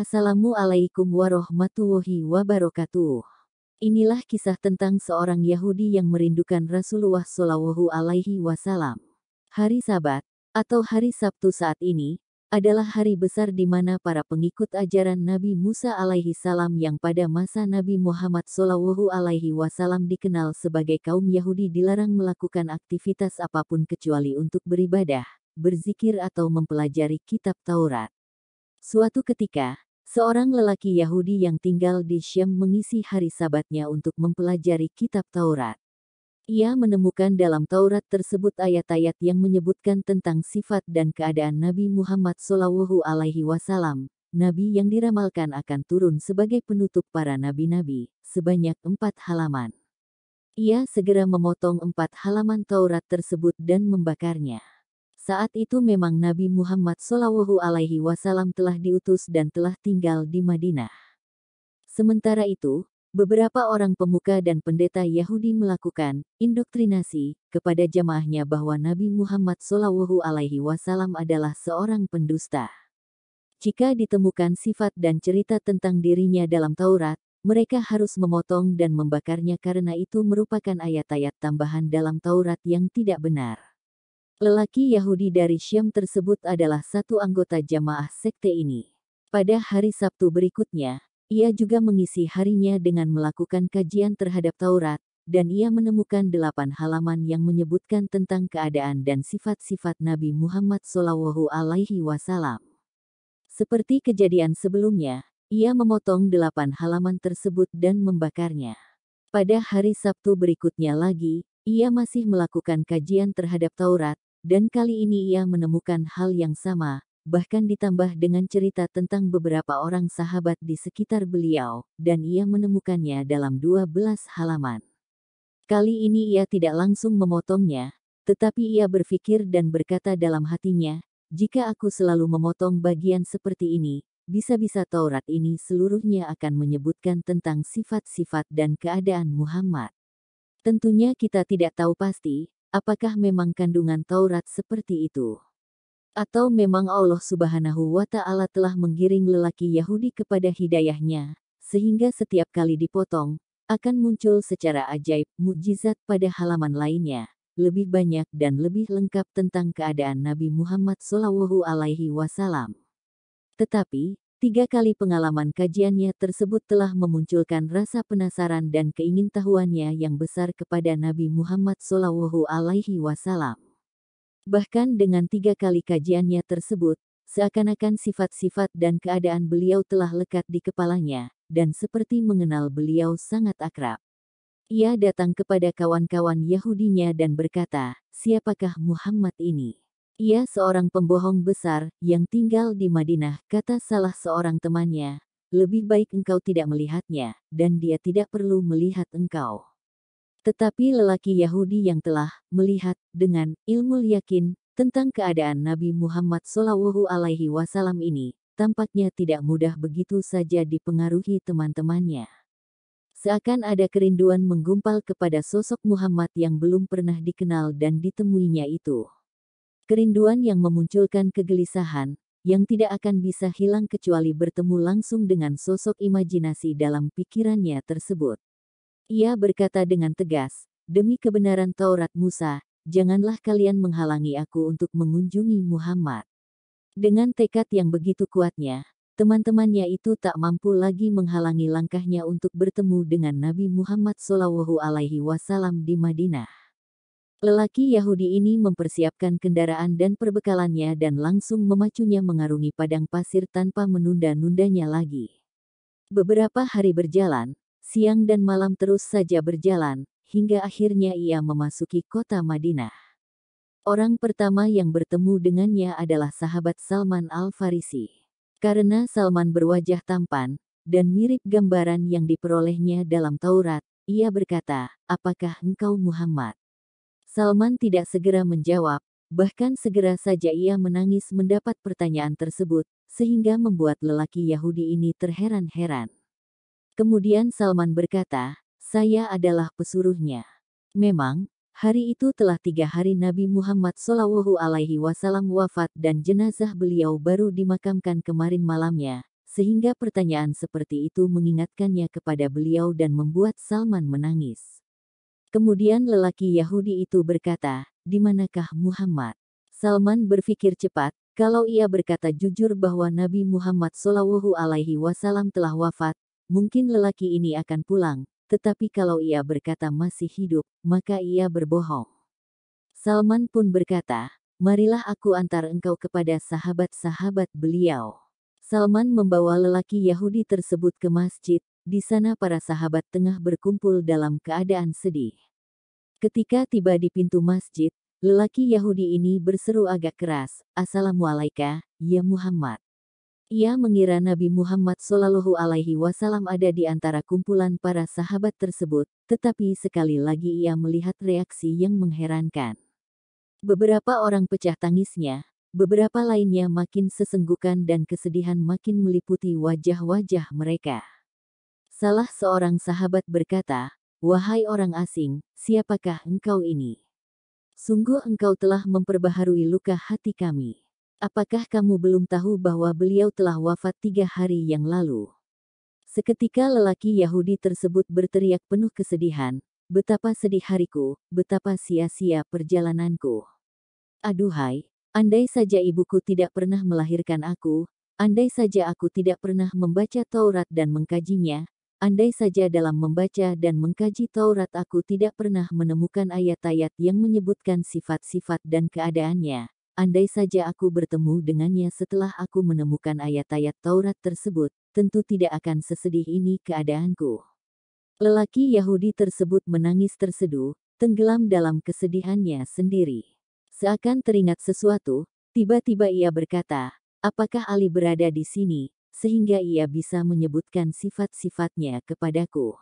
Assalamualaikum warahmatullahi wabarakatuh. Inilah kisah tentang seorang Yahudi yang merindukan Rasulullah Shallallahu Alaihi Wasallam. Hari Sabat atau hari Sabtu saat ini adalah hari besar di mana para pengikut ajaran Nabi Musa alaihi salam yang pada masa Nabi Muhammad Shallallahu Alaihi Wasallam dikenal sebagai kaum Yahudi dilarang melakukan aktivitas apapun kecuali untuk beribadah, berzikir atau mempelajari kitab Taurat. Suatu ketika, seorang lelaki Yahudi yang tinggal di Syam mengisi hari Sabatnya untuk mempelajari kitab Taurat. Ia menemukan dalam Taurat tersebut ayat-ayat yang menyebutkan tentang sifat dan keadaan Nabi Muhammad Shallallahu Alaihi Wasallam, Nabi yang diramalkan akan turun sebagai penutup para nabi-nabi, sebanyak 4 halaman. Ia segera memotong 4 halaman Taurat tersebut dan membakarnya. Saat itu memang Nabi Muhammad Shallallahu Alaihi Wasallam telah diutus dan telah tinggal di Madinah. Sementara itu, beberapa orang pemuka dan pendeta Yahudi melakukan indoktrinasi kepada jamaahnya bahwa Nabi Muhammad Shallallahu Alaihi Wasallam adalah seorang pendusta. Jika ditemukan sifat dan cerita tentang dirinya dalam Taurat, mereka harus memotong dan membakarnya karena itu merupakan ayat-ayat tambahan dalam Taurat yang tidak benar. Lelaki Yahudi dari Syam tersebut adalah satu anggota jamaah sekte ini. Pada hari Sabtu berikutnya, ia juga mengisi harinya dengan melakukan kajian terhadap Taurat, dan ia menemukan 8 halaman yang menyebutkan tentang keadaan dan sifat-sifat Nabi Muhammad Shallallahu Alaihi Wasallam. Seperti kejadian sebelumnya, ia memotong 8 halaman tersebut dan membakarnya. Pada hari Sabtu berikutnya lagi, ia masih melakukan kajian terhadap Taurat, dan kali ini ia menemukan hal yang sama, bahkan ditambah dengan cerita tentang beberapa orang sahabat di sekitar beliau, dan ia menemukannya dalam 12 halaman. Kali ini ia tidak langsung memotongnya, tetapi ia berpikir dan berkata dalam hatinya, jika aku selalu memotong bagian seperti ini, bisa-bisa Taurat ini seluruhnya akan menyebutkan tentang sifat-sifat dan keadaan Muhammad. Tentunya kita tidak tahu pasti, apakah memang kandungan Taurat seperti itu? Atau memang Allah Subhanahu wa Ta'ala telah menggiring lelaki Yahudi kepada hidayahnya, sehingga setiap kali dipotong, akan muncul secara ajaib mukjizat pada halaman lainnya, lebih banyak dan lebih lengkap tentang keadaan Nabi Muhammad Shallallahu Alaihi Wasallam. Tetapi, 3 kali pengalaman kajiannya tersebut telah memunculkan rasa penasaran dan keingintahuannya yang besar kepada Nabi Muhammad Shallallahu Alaihi Wasallam. Bahkan dengan 3 kali kajiannya tersebut, seakan-akan sifat-sifat dan keadaan beliau telah lekat di kepalanya, dan seperti mengenal beliau sangat akrab. Ia datang kepada kawan-kawan Yahudinya dan berkata, "Siapakah Muhammad ini? Ia seorang pembohong besar, yang tinggal di Madinah," kata salah seorang temannya, "lebih baik engkau tidak melihatnya, dan dia tidak perlu melihat engkau." Tetapi lelaki Yahudi yang telah melihat dengan ilmu yakin tentang keadaan Nabi Muhammad Shallallahu Alaihi Wasallam ini, tampaknya tidak mudah begitu saja dipengaruhi teman-temannya. Seakan ada kerinduan menggumpal kepada sosok Muhammad yang belum pernah dikenal dan ditemuinya itu. Kerinduan yang memunculkan kegelisahan, yang tidak akan bisa hilang kecuali bertemu langsung dengan sosok imajinasi dalam pikirannya tersebut. Ia berkata dengan tegas, "Demi kebenaran Taurat Musa, janganlah kalian menghalangi aku untuk mengunjungi Muhammad." Dengan tekad yang begitu kuatnya, teman-temannya itu tak mampu lagi menghalangi langkahnya untuk bertemu dengan Nabi Muhammad Shallallahu Alaihi Wasallam di Madinah. Lelaki Yahudi ini mempersiapkan kendaraan dan perbekalannya dan langsung memacunya mengarungi padang pasir tanpa menunda-nundanya lagi. Beberapa hari berjalan, siang dan malam terus saja berjalan, hingga akhirnya ia memasuki kota Madinah. Orang pertama yang bertemu dengannya adalah sahabat Salman Al-Farisi. Karena Salman berwajah tampan, dan mirip gambaran yang diperolehnya dalam Taurat, ia berkata, "Apakah engkau Muhammad?" Salman tidak segera menjawab, bahkan segera saja ia menangis mendapat pertanyaan tersebut, sehingga membuat lelaki Yahudi ini terheran-heran. Kemudian Salman berkata, "Saya adalah pesuruhnya." Memang, hari itu telah 3 hari Nabi Muhammad Shallallahu Alaihi Wasallam wafat dan jenazah beliau baru dimakamkan kemarin malamnya, sehingga pertanyaan seperti itu mengingatkannya kepada beliau dan membuat Salman menangis. Kemudian lelaki Yahudi itu berkata, "Di manakah Muhammad?" Salman berpikir cepat, kalau ia berkata jujur bahwa Nabi Muhammad SAW telah wafat, mungkin lelaki ini akan pulang, tetapi kalau ia berkata masih hidup, maka ia berbohong. Salman pun berkata, "Marilah aku antar engkau kepada sahabat-sahabat beliau." Salman membawa lelaki Yahudi tersebut ke masjid. Di sana para sahabat tengah berkumpul dalam keadaan sedih. Ketika tiba di pintu masjid, lelaki Yahudi ini berseru agak keras, "Assalamualaikum, ya Muhammad." Ia mengira Nabi Muhammad SAW ada di antara kumpulan para sahabat tersebut, tetapi sekali lagi ia melihat reaksi yang mengherankan. Beberapa orang pecah tangisnya, beberapa lainnya makin sesenggukan dan kesedihan makin meliputi wajah-wajah mereka. Salah seorang sahabat berkata, "Wahai orang asing, siapakah engkau ini? Sungguh engkau telah memperbaharui luka hati kami. Apakah kamu belum tahu bahwa beliau telah wafat 3 hari yang lalu?" Seketika lelaki Yahudi tersebut berteriak penuh kesedihan, "Betapa sedih hariku, betapa sia-sia perjalananku. Aduhai, andai saja ibuku tidak pernah melahirkan aku, andai saja aku tidak pernah membaca Taurat dan mengkajinya, andai saja dalam membaca dan mengkaji Taurat aku tidak pernah menemukan ayat-ayat yang menyebutkan sifat-sifat dan keadaannya, andai saja aku bertemu dengannya setelah aku menemukan ayat-ayat Taurat tersebut, tentu tidak akan sesedih ini keadaanku." Lelaki Yahudi tersebut menangis terseduh, tenggelam dalam kesedihannya sendiri. Seakan teringat sesuatu, tiba-tiba ia berkata, "Apakah Ali berada di sini, sehingga ia bisa menyebutkan sifat-sifatnya kepadaku?"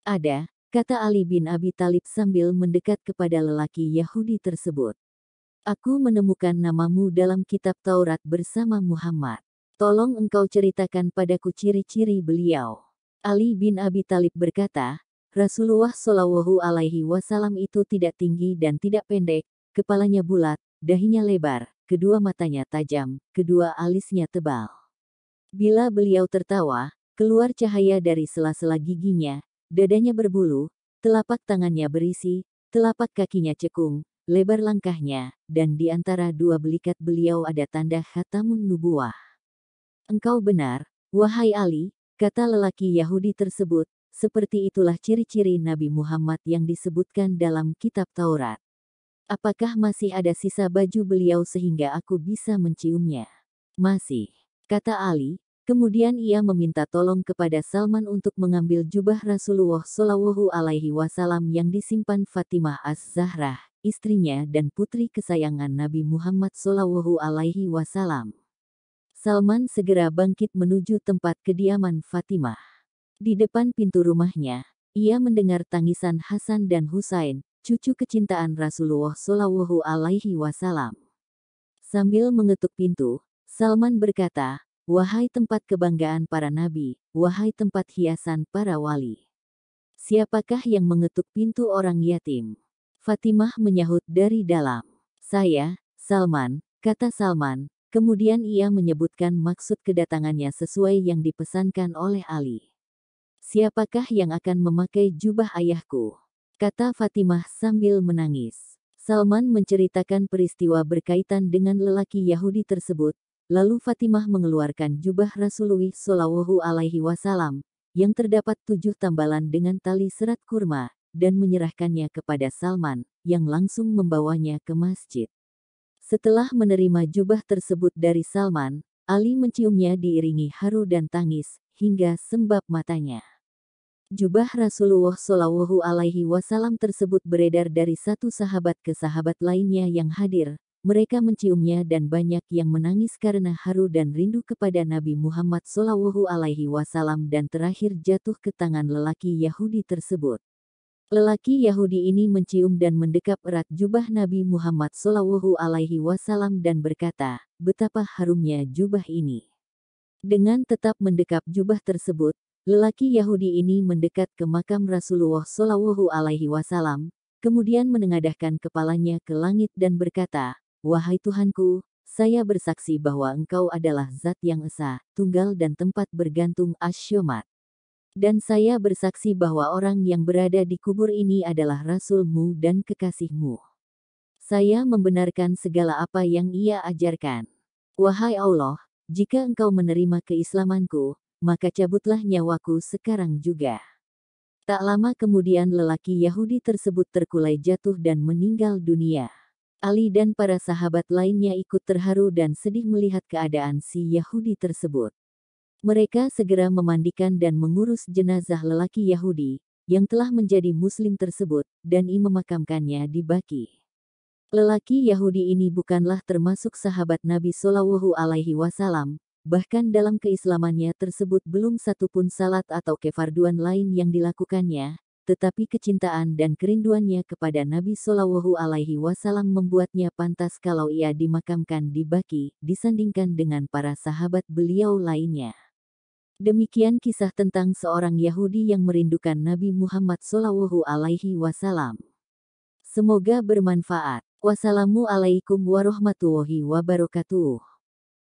"Ada," kata Ali bin Abi Thalib sambil mendekat kepada lelaki Yahudi tersebut. "Aku menemukan namamu dalam kitab Taurat bersama Muhammad. Tolong engkau ceritakan padaku ciri-ciri beliau." Ali bin Abi Thalib berkata, "Rasulullah SAW itu tidak tinggi dan tidak pendek, kepalanya bulat, dahinya lebar, kedua matanya tajam, kedua alisnya tebal. Bila beliau tertawa, keluar cahaya dari sela-sela giginya, dadanya berbulu, telapak tangannya berisi, telapak kakinya cekung, lebar langkahnya, dan di antara dua belikat beliau ada tanda khatamun nubuwah." "Engkau benar, wahai Ali," kata lelaki Yahudi tersebut, "seperti itulah ciri-ciri Nabi Muhammad yang disebutkan dalam kitab Taurat. Apakah masih ada sisa baju beliau sehingga aku bisa menciumnya?" "Masih," kata Ali. Kemudian ia meminta tolong kepada Salman untuk mengambil jubah Rasulullah SAW yang disimpan Fatimah Az-Zahrah, istrinya dan putri kesayangan Nabi Muhammad SAW. Salman segera bangkit menuju tempat kediaman Fatimah. Di depan pintu rumahnya, ia mendengar tangisan Hasan dan Husain, cucu kecintaan Rasulullah SAW. Sambil mengetuk pintu, Salman berkata, "Wahai tempat kebanggaan para nabi, wahai tempat hiasan para wali. Siapakah yang mengetuk pintu orang yatim?" Fatimah menyahut dari dalam. "Saya, Salman," kata Salman. Kemudian ia menyebutkan maksud kedatangannya sesuai yang dipesankan oleh Ali. "Siapakah yang akan memakai jubah ayahku?" kata Fatimah sambil menangis. Salman menceritakan peristiwa berkaitan dengan lelaki Yahudi tersebut, lalu Fatimah mengeluarkan jubah Rasulullah SAW, yang terdapat 7 tambalan dengan tali serat kurma, dan menyerahkannya kepada Salman, yang langsung membawanya ke masjid. Setelah menerima jubah tersebut dari Salman, Ali menciumnya diiringi haru dan tangis, hingga sembab matanya. Jubah Rasulullah SAW tersebut beredar dari satu sahabat ke sahabat lainnya yang hadir. Mereka menciumnya dan banyak yang menangis karena haru dan rindu kepada Nabi Muhammad SAW dan terakhir jatuh ke tangan lelaki Yahudi tersebut. Lelaki Yahudi ini mencium dan mendekap erat jubah Nabi Muhammad SAW dan berkata, "Betapa harumnya jubah ini." Dengan tetap mendekap jubah tersebut, lelaki Yahudi ini mendekat ke makam Rasulullah SAW, kemudian menengadahkan kepalanya ke langit dan berkata, "Wahai Tuhanku, Saya bersaksi bahwa Engkau adalah Zat yang Esa, Tunggal dan tempat bergantung Asy-Syamad. Dan saya bersaksi bahwa orang yang berada di kubur ini adalah Rasul-Mu dan kekasih-Mu. Saya membenarkan segala apa yang Ia ajarkan. Wahai Allah, jika Engkau menerima keislamanku, maka cabutlah nyawaku sekarang juga. Tak lama kemudian lelaki Yahudi tersebut terkulai jatuh dan meninggal dunia. Ali dan para sahabat lainnya ikut terharu dan sedih melihat keadaan si Yahudi tersebut. Mereka segera memandikan dan mengurus jenazah lelaki Yahudi yang telah menjadi Muslim tersebut dan memakamkannya di Baqi. Lelaki Yahudi ini bukanlah termasuk sahabat Nabi Shallallahu Alaihi Wasallam. Bahkan dalam keislamannya tersebut belum satu pun salat atau kefarduan lain yang dilakukannya, tetapi kecintaan dan kerinduannya kepada Nabi Shallallahu Alaihi Wasallam membuatnya pantas kalau ia dimakamkan di Baqi, disandingkan dengan para sahabat beliau lainnya. Demikian kisah tentang seorang Yahudi yang merindukan Nabi Muhammad Shallallahu Alaihi Wasallam. Semoga bermanfaat. Wassalamualaikum warahmatullahi wabarakatuh.